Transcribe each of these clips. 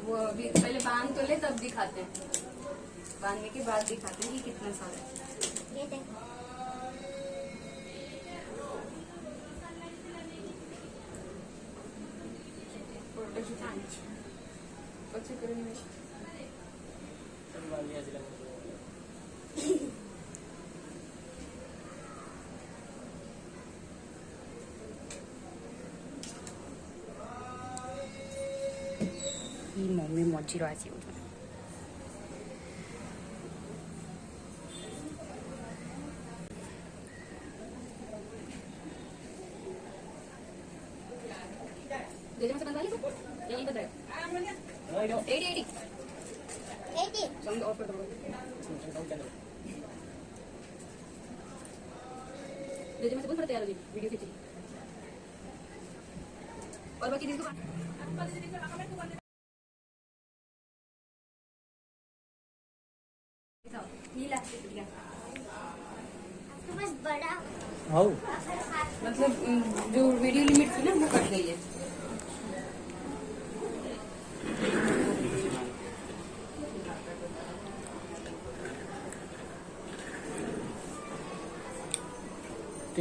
वो अभी पहले बांध तो ले तब दिखाते हैं, बांधने के बाद दिखाते हैं कि कितना सारा है। ये देखो मम्मी मझीर आस वीडियो खींची और बाकी बस बड़ा मतलब जो वीडियो लिमिट थी ना वो कट गई है।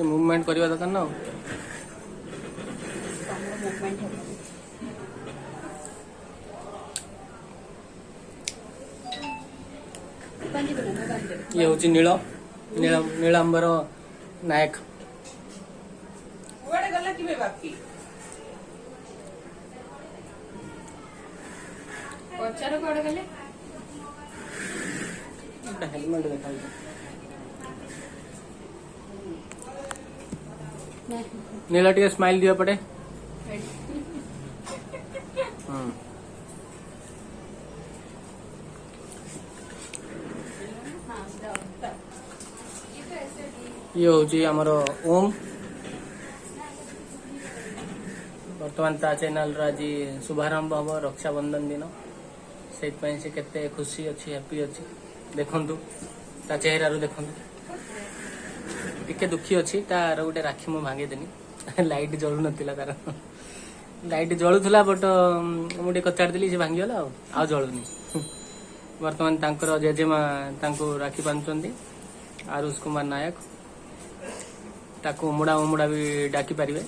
मूवमेंट करवा दरकार ना मूवमेंट है ये हूँ नील नीलांबर नायक हेलमेट देखा नीला टे स्माइल दिया पड़े ये हूँ आमर ओम बर्तमान ता चैनल आज शुभारंभ हम रक्षाबंधन दिन से केते खुशी अच्छी हैप्पी अच्छी देखंतु ता चेहरा रो देखंतु टिके दुखी अच्छी तार गोटे राखी मु भांगे देनी लाइट जलु नथिला तार लाइट जलुला बट मुझे कचाड़ देली से भांगीगला आ जलुनी बर्तमान तांकर जेजेमा तांको राखी बांधुचंदी आरुष कुमार नायक ताको उमुड़ा उमुड़ा भी डाकी पारिबे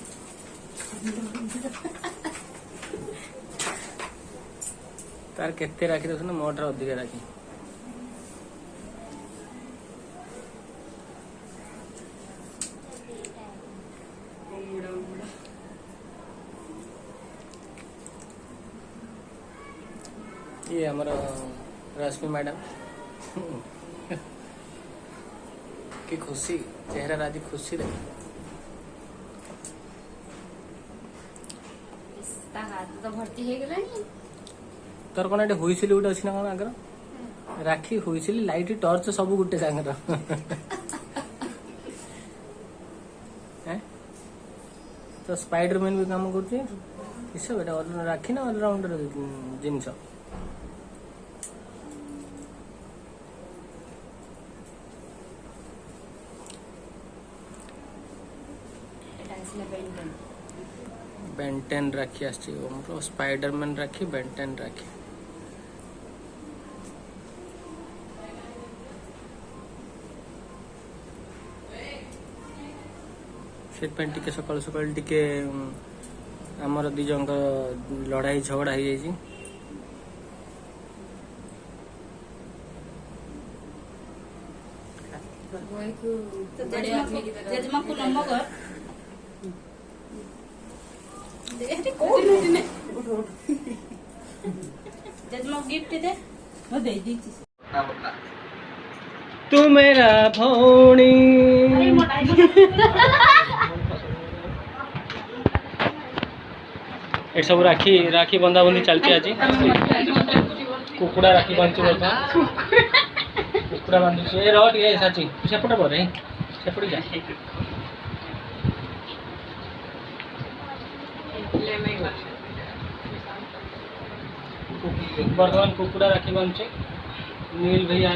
तार केते राखी दस ना मोटर अधिक राखी ये हमारा रश्मि मैडम की खुशी चेहरा राजी खुशी रे हाथ तो भर्ती हो गलानी तोर कोन एटे हुइसिली उडे अछि ना कोन आगर राखी हुइसिली लाइट टॉर्च सब गुटे सांगर हैं तो स्पाइडरमैन भी काम करछि इस बेटा राखी ना ऑलराउंडर जिंस बेंटेन राखी आछि मतलब स्पाइडरमैन राखी बेंटेन राखी से सकाल सकाल टिके आमर दी जन लड़ाई झगड़ा हो जाइए गिफ्ट दे तू मेरा भौणी ये सब राखी राखी बंधा बंधी चलती आज कुकुड़ा राखी बांधु कुकुड़ा बांधु ए रट ये साची सेपटे पर सेपटे जा वर्तमान कुकुड़ा राखी बांधे नील भैया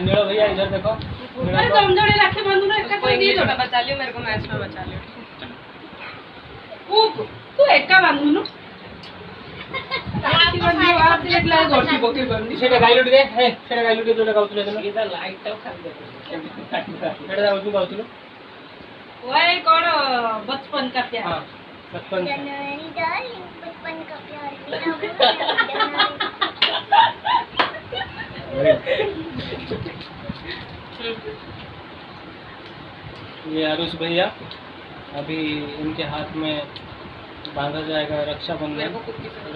इधर देखो तुम जोड़े राखी बांधो ना एक कोई नहीं जोड़ा बचा लियो मेरे को मैच में बचा लियो तू एका बांधू ना সেটা গাইলুটি দে হ্যাঁ সেটা গাইলুটি তোটা গাউଥିଲେ দেন এটা লাইটটাও খালি দে এটা গাউছিল গাউছিল ওই কোন बचपन का प्यार हां बचपन जनवरी डार्लिंग बचपन का प्यार ये आरुष भैया अभी इनके हाथ में बांधा जाएगा रक्षाबंधन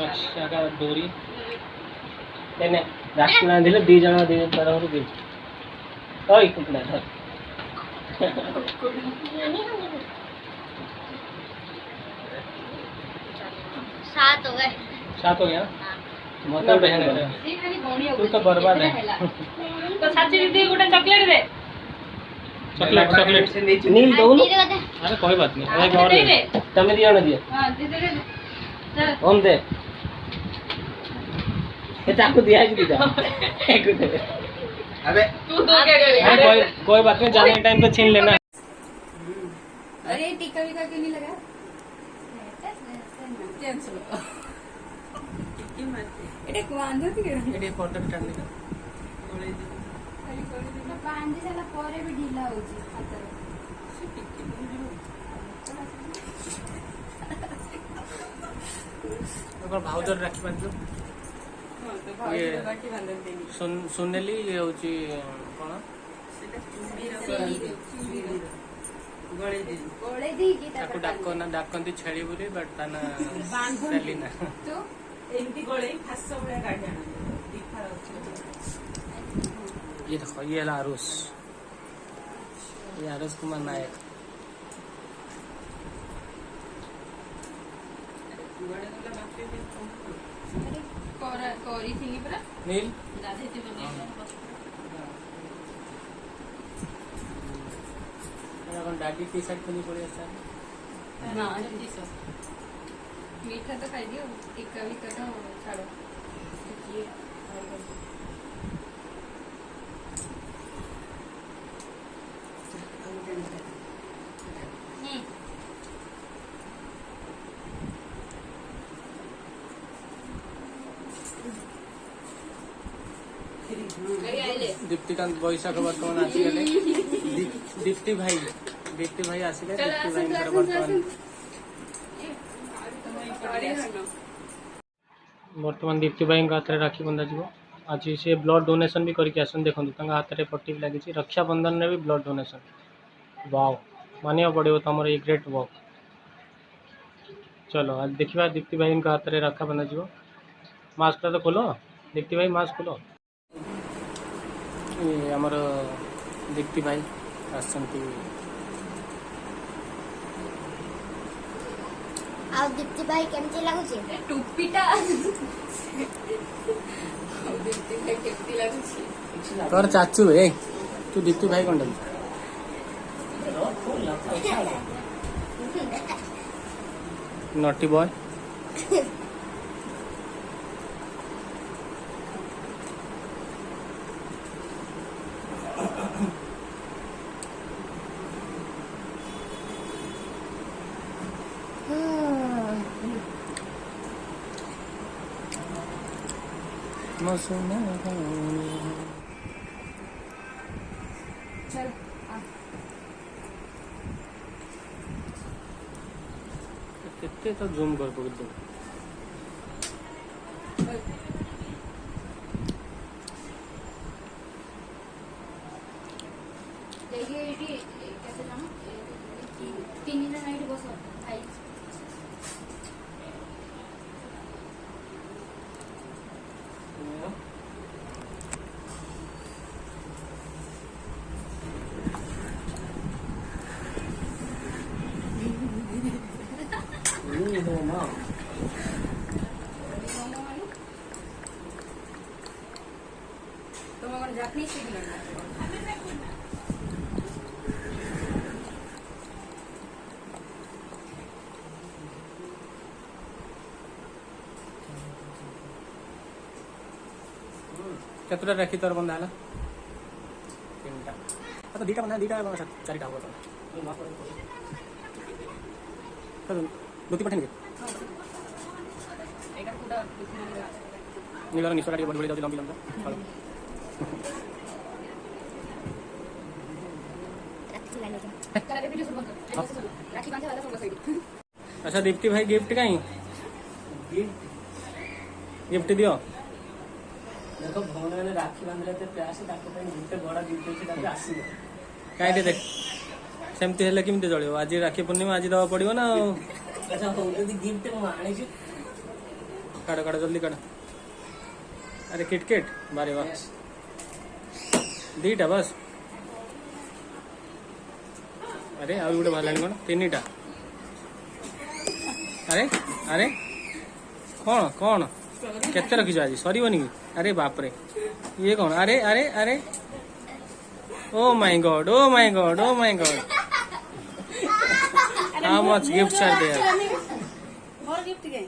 रक्षा का डोरी तेने राखी बांधिले दी जण दी तरह दी ओय कुकड़ा धर सात हो गए साथ हो गया मतलब बहन तू तो बर्बाद है तो साची दीदी गोटे चॉकलेट दे चॉकलेट चॉकलेट नील दउन अरे कोई बात नहीं एक और दे तमे दिया ना दिया हां दीदी दे चल ओम दे ये चाकू दिया है दीदा एक दे अबे तू दो क्या करे अरे कोई बात नहीं जाने के टाइम पे छीन लेना अरे टीका विका क्यों नहीं लगा এটা বাঁধো কি ଏଠି ଫଟୋ ଟାଣିଲେ ବାନ୍ଧି ସାରିଲା ପରେ ବି ଢିଲା ହଉଛି ହାତରେ ଭାଉଜର ରାକ୍ଷୀ ବାନ୍ଧିଲୁ ସୁନେଲି ଇଏ ହଉଛି କଣ ତାକୁ ଡାକନ୍ତି ଛେଳି ବୋଲି ବଟ୍ ତା ନା ସେଲିନା ଏମିତି ଗୋଳେଇ ଫାସ ଭଳିଆ ଗାଡି ଆଣନ୍ତି ଦିଫାର ଅଛି ये देखो ये है आरुष ये आरुष कुमार नायक କରିଥିଲି ପରା नील डाडी टी शर्ट खुली पड़ी है ନା ମିଠା ତ ଖାଇଦିଅ ଟିକା ବିକା ତ ଛାଡ଼ କିଏ दीप्तिकांत बैशाख बर्तमान आसीगले दीप्ति भाई आसिले दीप्ति भाई बर्तमान दीप्ति भाई हाथ में राखी बंधा जीव आज से ब्लड डोनेशन भी करके आसन देखो हाथ में पट्टी लगी रक्षाबंधन में भी ब्लड डोनेशन वाव मानिया पड़ो तुम ये ग्रेट वर्क चलो आज देखा दीप्ति भाई हाथ में रखा बंधा जीव मास्क तो खोलो दीप्ति भाई मास्क खोलो आमर दीप्ति भाई आसंती ଆଉ ଦୀପ୍ତି ଭାଇ କେମିତି ଲାଗୁଛି ଟୁପିଟା ଦୀପ୍ତି ଭାଇ କେମିତି ଲାଗୁଛି तोर चाचू है तू दीप्ति भाई कौन नॉटी बॉय चल केते तो जूम कर पकड़ देखिए ये कैसे जाना 3 दिन नाइट बस आई तुम कौन जापनीज सीख लेना केतटा राखी तोर बंधा है 3टा तो दीटा बंधा 4टा होगा तो धोती पठेंगे एक पूरा निगल निश्चय काटी बड़ी बड़ी जाଉଛି ଲମ୍ବି ଲମ୍ବି राखी बांधे वाला सब सही। अच्छा दीप्ति भाई गिफ्ट कहीं गिफ्ट दियो देखो भौणी मैंने राखी बांधले प्रयास गोटे बड़ा गिफ्ट अच्छे आसो कहीं देख सेमती हेल्ले केमती चलो आज राखी पूर्णिमा आज दवा पड़ो ना अच्छा हूँ गिफ्ट आनी काट काट जल्दी काट अरे किटकेट बारे वाह दीटा बस अरे आउ गोटे बाहर कौन तीन टा अरे अरे कौन कौन केते रखी आज सरबनी कि अरे बाप रे ये कौन अरे अरे अरे oh my God oh my God oh my God how much gift are there और गिफ्ट गए